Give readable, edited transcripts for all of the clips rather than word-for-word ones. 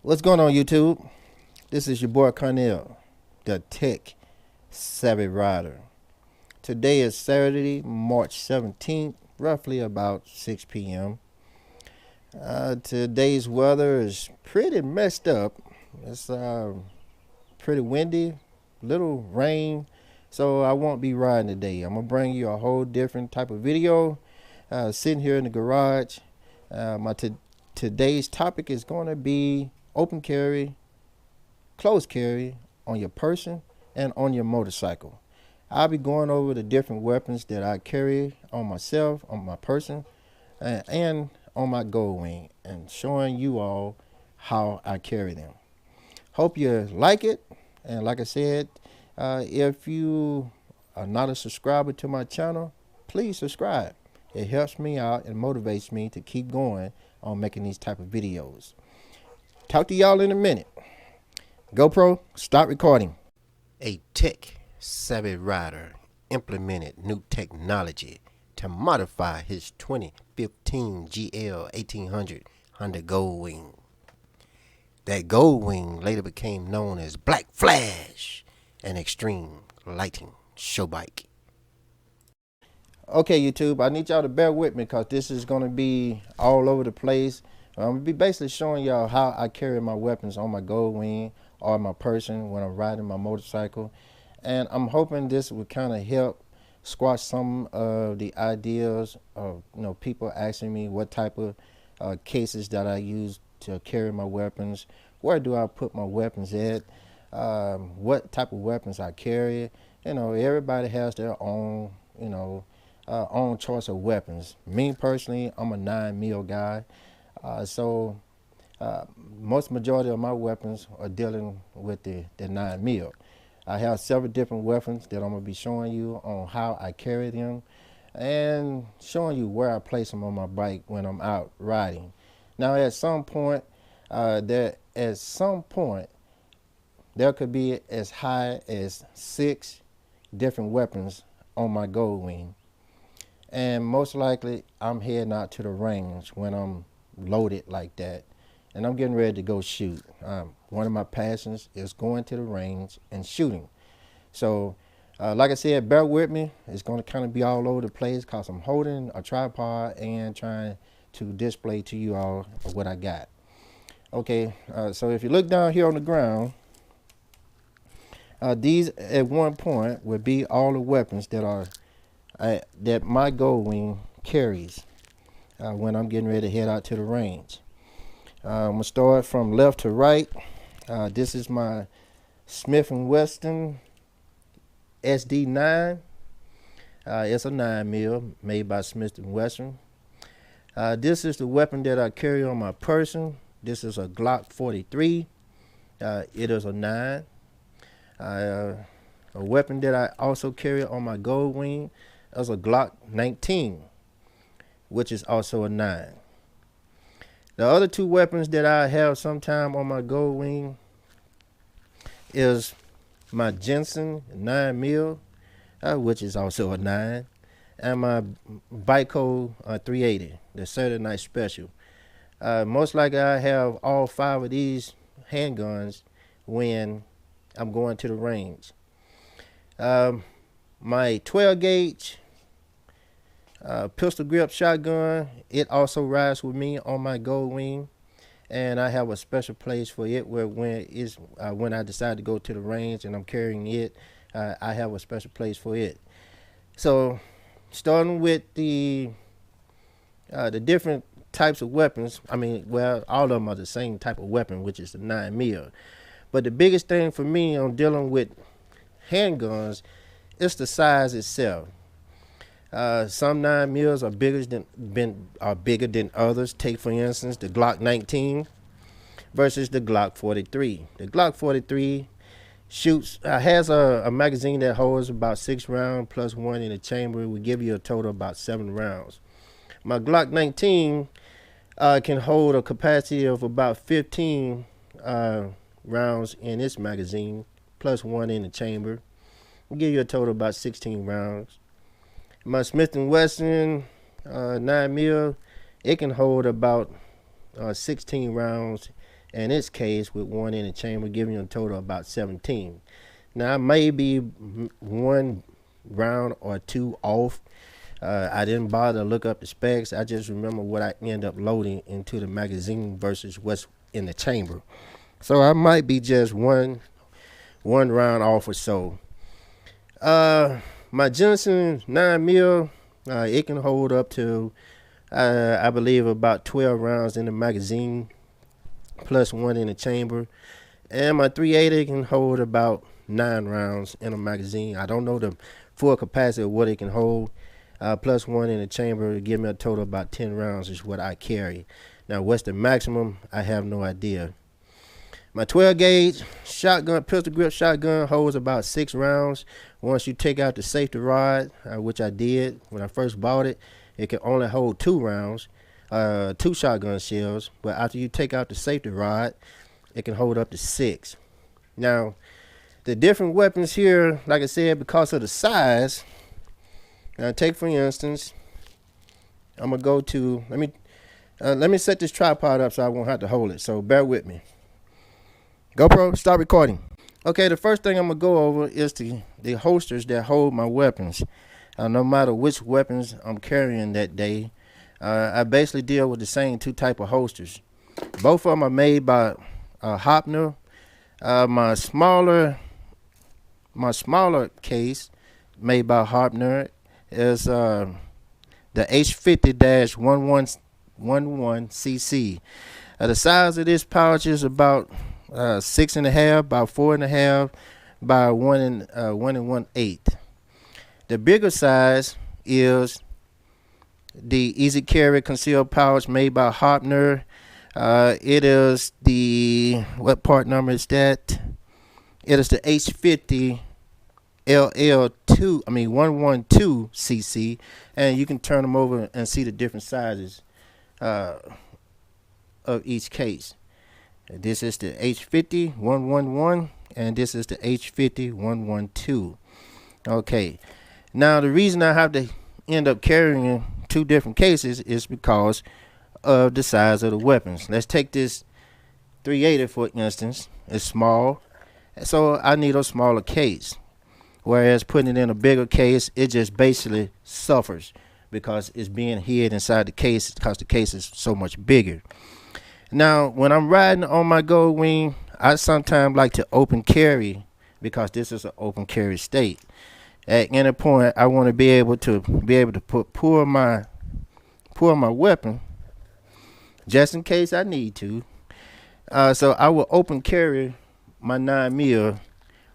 What's going on, YouTube? This is your boy Cornell, the Tech Savvy Rider. Today is Saturday, March 17th, roughly about 6 p.m. Today's weather is pretty messed up. It's pretty windy, little rain, so I won't be riding today. I'm going to bring you a whole different type of video. Sitting here in the garage. Today's topic is going to be open carry, close carry on your person and on your motorcycle. I'll be going over the different weapons that I carry on myself, on my person, and on my Goldwing, and showing you all how I carry them. Hope you like it. And like I said, if you are not a subscriber to my channel, please subscribe. It helps me out and motivates me to keep going on making these type of videos. Talk to y'all in a minute. GoPro, start recording. A tech savvy rider implemented new technology to modify his 2015 GL 1800 Honda Goldwing. That Goldwing later became known as Black Flash, an extreme lighting show bike. Okay, YouTube, I need y'all to bear with me because this is going to be all over the place. I'm going to be basically showing y'all how I carry my weapons on my Goldwing or my person when I'm riding my motorcycle. And I'm hoping this will kind of help squash some of the ideas of people asking me what type of cases that I use to carry my weapons. Where do I put my weapons at? What type of weapons I carry. Everybody has their own, own choice of weapons. Me personally, I'm a 9mm guy. So most majority of my weapons are dealing with the 9mm. I have several different weapons that I'm going to be showing you on how I carry them and showing you where I place them on my bike when I'm out riding. Now at some point, there could be as high as 6 different weapons on my Goldwing. And most likely I'm heading out to the range when I'm loaded like that and I'm getting ready to go shoot. One of my passions is going to the range and shooting. So like I said, bear with me. It's going to kind of be all over the place because I'm holding a tripod and trying to display to you all what I got. Okay, so if you look down here on the ground, these at one point would be all the weapons that are that my Goldwing carries when I'm getting ready to head out to the range. I'm going to start from left to right. This is my Smith & Wesson SD9. It's a 9mm made by Smith & Wesson. This is the weapon that I carry on my person. This is a Glock 43. It is a 9. A weapon that I also carry on my Goldwing is a Glock 19, which is also a 9. The other 2 weapons that I have sometime on my Goldwing is my Jensen 9mm, which is also a 9, and my Bico 380, the Saturday Night Special. Most likely I have all 5 of these handguns when I'm going to the range. My 12 gauge pistol grip shotgun, it also rides with me on my Goldwing, and I have a special place for it where when I decide to go to the range and I'm carrying it, I have a special place for it. So starting with the different types of weapons, all of them are the same type of weapon, which is the 9mm. But the biggest thing for me on dealing with handguns is the size itself. Some 9mm are bigger than others. Take for instance the Glock 19 versus the Glock 43. The Glock 43 has a magazine that holds about 6 rounds plus 1 in the chamber. It will give you a total of about 7 rounds. My Glock 19 can hold a capacity of about 15 rounds in its magazine plus 1 in the chamber. Will give you a total of about 16 rounds. My Smith & Wesson 9mm, it can hold about 16 rounds in its case with one in the chamber, giving you a total of about 17. Now I may be one round or two off. I didn't bother to look up the specs. I just remember what I end up loading into the magazine versus what's in the chamber. So I might be just one round off or so. My Johnson 9 mil, it can hold up to I believe about 12 rounds in the magazine plus one in the chamber, and my 380 can hold about 9 rounds in a magazine. I don't know the full capacity of what it can hold. Plus one in the chamber to give me a total of about 10 rounds is what I carry. Now what's the maximum? I have no idea. My 12 gauge shotgun, pistol grip shotgun, holds about 6 rounds. Once you take out the safety rod, which I did when I first bought it, it can only hold 2 rounds, 2 shotgun shells. But after you take out the safety rod, it can hold up to 6. Now, the different weapons here, like I said, because of the size. Now, take for instance, I'm gonna go to let me set this tripod up so I won't have to hold it. So bear with me. GoPro, start recording. Okay, the first thing I'm gonna go over is the holsters that hold my weapons. No matter which weapons I'm carrying that day, I basically deal with the same 2 type of holsters. Both of them are made by Hopner. My smaller case made by Hopner is the H50-11cc. The size of this pouch is about 6.5 by 4.5 by 1 1/8. The bigger size is the Easy Carry concealed pouch made by Hopner. It is the, what part number is that? It is the H50 112cc, and you can turn them over and see the different sizes of each case. This is the H50 111, and this is the H50 112. Okay, now the reason I have to end up carrying 2 different cases is because of the size of the weapons. Let's take this 380 for instance. It's small, so I need a smaller case. Whereas putting it in a bigger case, it just basically suffers because it's being hid inside the case because the case is so much bigger. Now, when I'm riding on my Goldwing, I sometimes like to open carry because this is an open carry state. At any point, I want to be able to pull my weapon just in case I need to. So I will open carry my 9 mil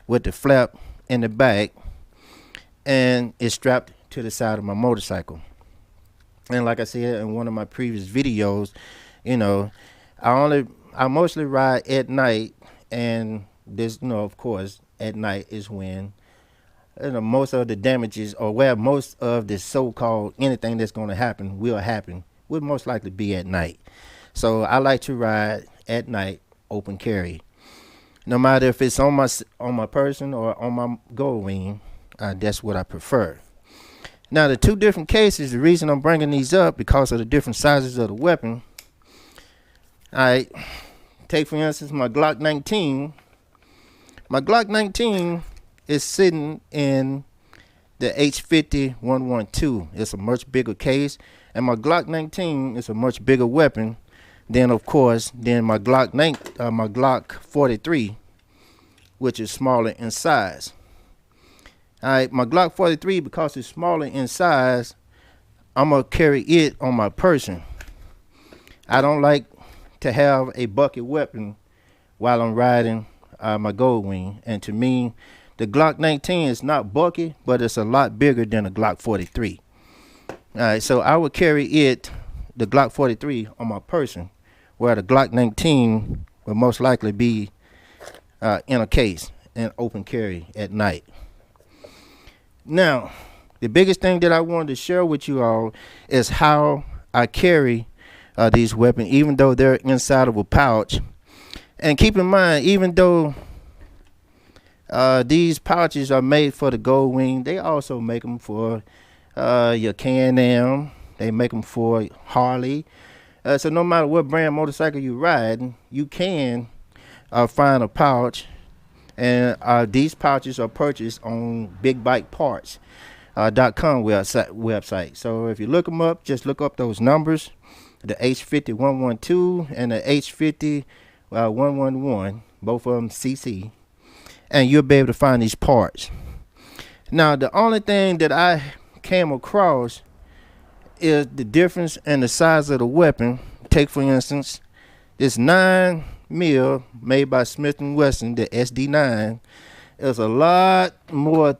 with the flap in the back, and it's strapped to the side of my motorcycle. And like I said in one of my previous videos, I mostly ride at night, and this, of course, at night is when most of the damages, or where most of the so-called anything that's going to happen will most likely be at night. So I like to ride at night open carry. No matter if it's on my person or on my Goldwing, that's what I prefer. Now, the 2 different cases, the reason I'm bringing these up because of the different sizes of the weapon. I take for instance my Glock 19. My Glock 19 is sitting in the H50 112. It's a much bigger case, and my Glock 19 is a much bigger weapon than my Glock 43, which is smaller in size. Alright, my Glock 43, because it's smaller in size, I'm gonna carry it on my person. I don't like to have a bucket weapon while I'm riding my Goldwing, and to me, the Glock 19 is not bulky, but it's a lot bigger than a Glock 43. Alright, so I would carry the Glock 43 on my person, where the Glock 19 will most likely be in a case and open carry at night. Now, the biggest thing that I wanted to share with you all is how I carry these weapons, even though they're inside of a pouch. And keep in mind, even though these pouches are made for the Goldwing, they also make them for your Can-Am. They make them for Harley. So no matter what brand motorcycle you ride, you can find a pouch, and these pouches are purchased on Big Bike Parts. .com website. So if you look them up, just look up those numbers, the H50 112 and the H50 111, both of them CC, and you'll be able to find these parts. Now, the only thing that I came across is the difference in the size of the weapon. Take, for instance, this 9 mil made by Smith & Wesson, the SD9, is a lot more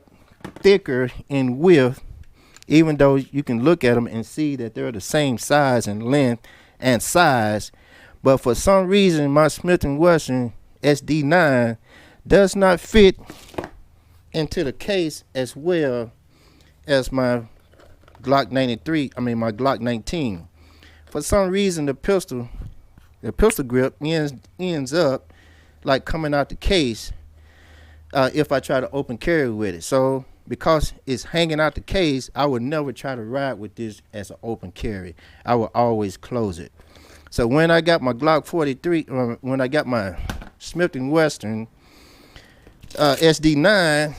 thicker in width, even though you can look at them and see that they're the same size and length and size. But for some reason, my Smith & Wesson SD9 does not fit into the case as well as my Glock 93. I mean, my Glock 19. For some reason, the pistol grip ends up like coming out the case if I try to open carry with it. So because it's hanging out the case, I would never try to ride with this as an open carry. I will always close it. So when I got my Glock 43, when I got my Smith & Wesson SD9,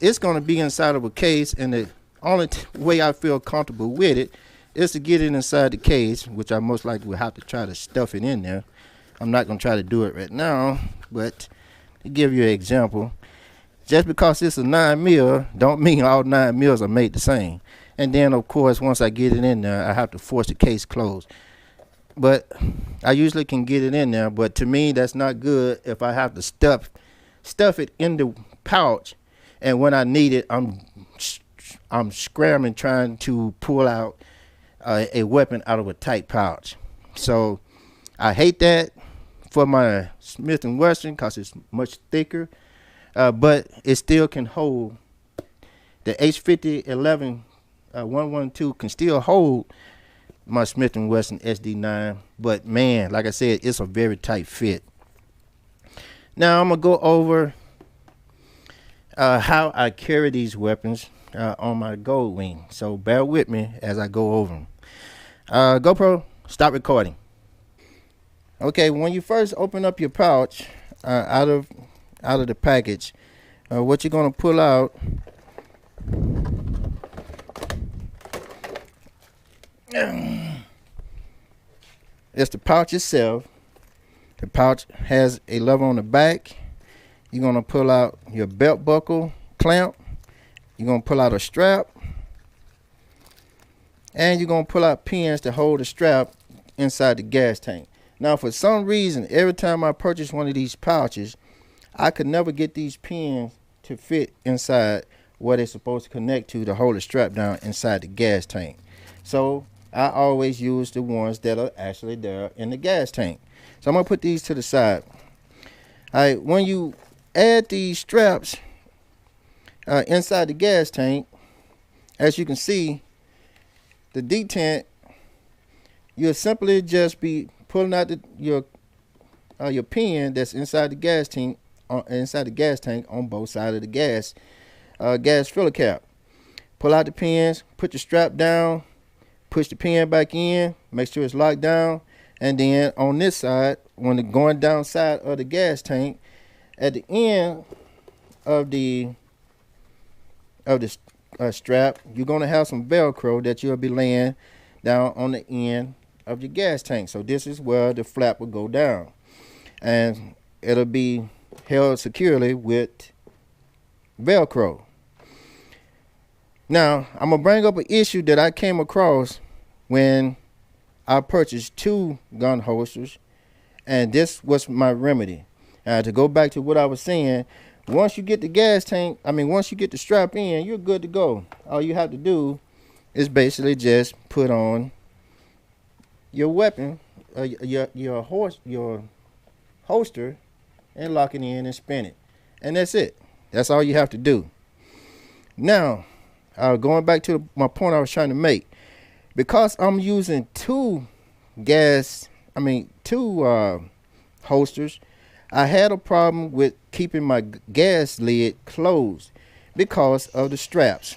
it's going to be inside of a case, and the only way I feel comfortable with it is to get it inside the case, which I most likely will have to try to stuff it in there. I'm not going to try to do it right now, but to give you an example, just because it's a 9 mil don't mean all 9 mils are made the same. And then, of course, once I get it in there, I have to force the case closed. But I usually can get it in there, but to me, that's not good if I have to stuff it in the pouch, and when I need it, I'm scrambling trying to pull out a weapon out of a tight pouch. So I hate that for my Smith & Wesson because it's much thicker. But it still can hold. The H50 112 can still hold my Smith & Wesson SD9. But man, like I said, it's a very tight fit. Now I'm gonna go over how I carry these weapons on my Goldwing. So bear with me as I go over them. GoPro, stop recording. Okay, when you first open up your pouch out of the package, what you're going to pull out is the pouch itself. The pouch has a lever on the back. You're going to pull out your belt buckle clamp. You're going to pull out a strap, and you're going to pull out pins to hold the strap inside the gas tank. Now, for some reason, every time I purchase one of these pouches, I could never get these pins to fit inside where they're supposed to connect to hold the strap down inside the gas tank. So I always use the ones that are actually there in the gas tank. So I'm going to put these to the side. All right, when you add these straps inside the gas tank, as you can see, the detent, you'll simply just be pulling out your pin that's inside the gas tank on both sides of the gas filler cap. Pull out the pins, put the strap down, push the pin back in, make sure it's locked down, and then on this side, when it's going down side of the gas tank, at the end of the strap, you're going to have some Velcro that you'll be laying down on the end of your gas tank. So this is where the flap will go down, and it'll be held securely with Velcro. Now I'm gonna bring up an issue that I came across when I purchased 2 gun holsters, and this was my remedy. To go back to what I was saying, once you get the once you get the strap in, you're good to go. All you have to do is basically just put on your weapon, your holster, and lock it in and spin it, and that's it. That's all you have to do. Now, going back to my point I was trying to make, because I'm using two holsters, I had a problem with keeping my gas lid closed because of the straps.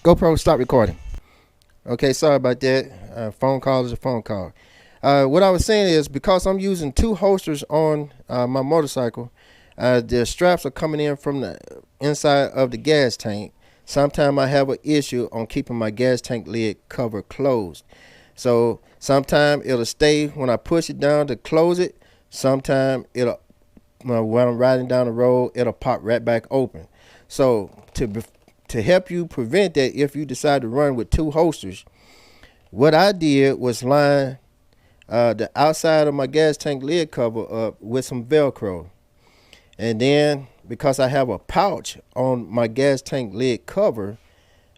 GoPro, stop recording. Okay, sorry about that. Phone call is a phone call. What I was saying is because I'm using two holsters on my motorcycle, the straps are coming in from the inside of the gas tank. Sometimes I have an issue on keeping my gas tank lid cover closed. So sometimes it'll stay when I push it down to close it. Sometimes it'll, when I'm riding down the road, it'll pop right back open. So to help you prevent that, if you decide to run with two holsters, what I did was line the outside of my gas tank lid cover up with some Velcro. And then because I have a pouch on my gas tank lid cover,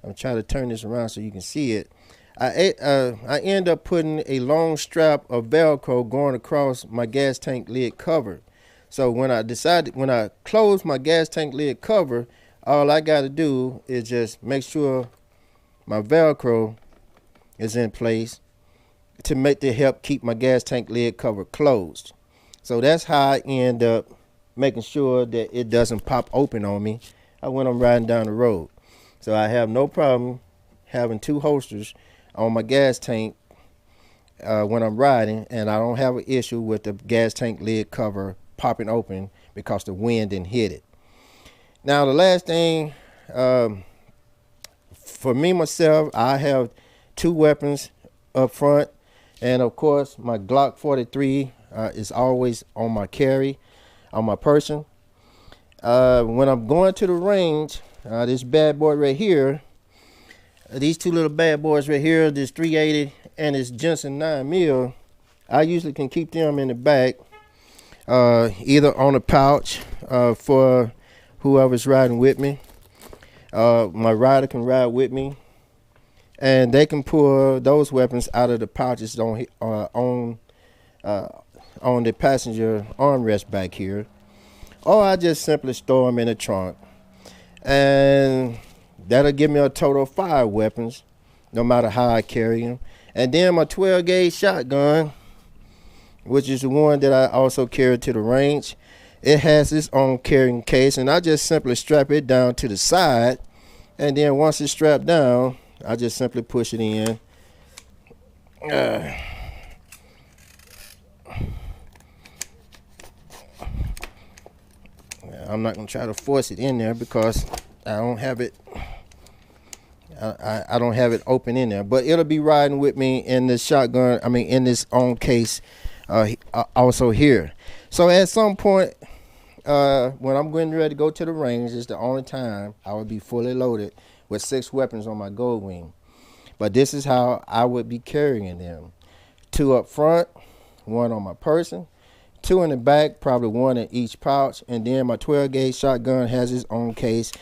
I'm trying to turn this around so you can see it. I end up putting a long strap of Velcro going across my gas tank lid cover. So when I close my gas tank lid cover, all I got to do is just make sure my Velcro is in place to help keep my gas tank lid cover closed. So that's how I end up making sure that it doesn't pop open on me when I'm riding down the road. So I have no problem having two holsters on my gas tank when I'm riding, and I don't have an issue with the gas tank lid cover popping open because the wind didn't hit it. Now the last thing, for me myself, I have two weapons up front, and of course my Glock 43 is always on my carry, on my person. When I'm going to the range, this bad boy right here, these two little bad boys right here, this 380 and this Jensen 9mm, I usually can keep them in the back, either on a pouch for whoever's riding with me. My rider can ride with me, and they can pull those weapons out of the pouches on the passenger armrest back here, or I just simply store them in the trunk, and that'll give me a total of 5 weapons, no matter how I carry them. And then my 12 gauge shotgun, which is the one that I also carry to the range, it has its own carrying case, and I just simply strap it down to the side, and then once it's strapped down, I just simply push it in. I'm not gonna try to force it in there because I don't have it. I don't have it open in there, but it'll be riding with me in this shotgun. I mean, in this own case, also here. So at some point, when I'm getting ready to go to the range, is the only time I would be fully loaded with 6 weapons on my Goldwing. But this is how I would be carrying them: 2 up front, 1 on my person, 2 in the back, probably 1 in each pouch, and then my 12 gauge shotgun has its own case,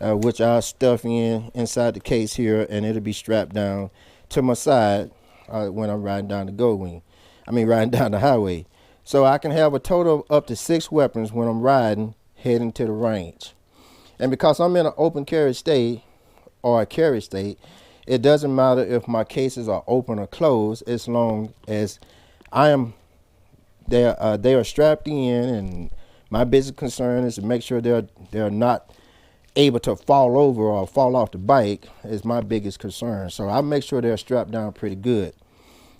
which I'll stuff inside the case here, and it'll be strapped down to my side when I'm riding down the Goldwing. I mean, riding down the highway. So I can have a total of up to 6 weapons when I'm riding, heading to the range. And because I'm in an open carry state, or a carry state, it doesn't matter if my cases are open or closed, as long as they are strapped in, and my biggest concern is to make sure they're not able to fall over or fall off the bike is my biggest concern. So I make sure they're strapped down pretty good.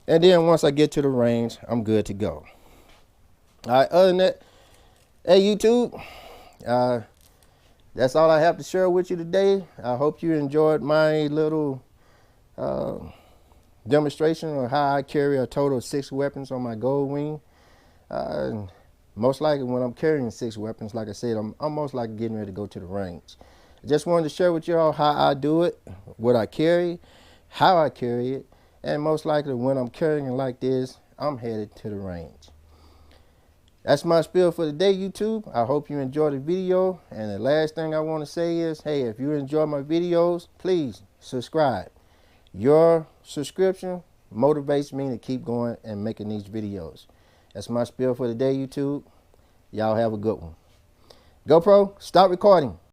And then once I get to the range, I'm good to go. All right, other than that, hey YouTube, that's all I have to share with you today. I hope you enjoyed my little demonstration of how I carry a total of 6 weapons on my Goldwing. Most likely when I'm carrying 6 weapons, like I said, I'm most likely getting ready to go to the range. I just wanted to share with y'all how I do it, what I carry, how I carry it, and most likely when I'm carrying it like this, I'm headed to the range. That's my spiel for today, YouTube. I hope you enjoyed the video. And the last thing I want to say is, hey, if you enjoy my videos, please subscribe. Your subscription motivates me to keep going and making these videos. That's my spiel for today, YouTube. Y'all have a good one. GoPro, stop recording.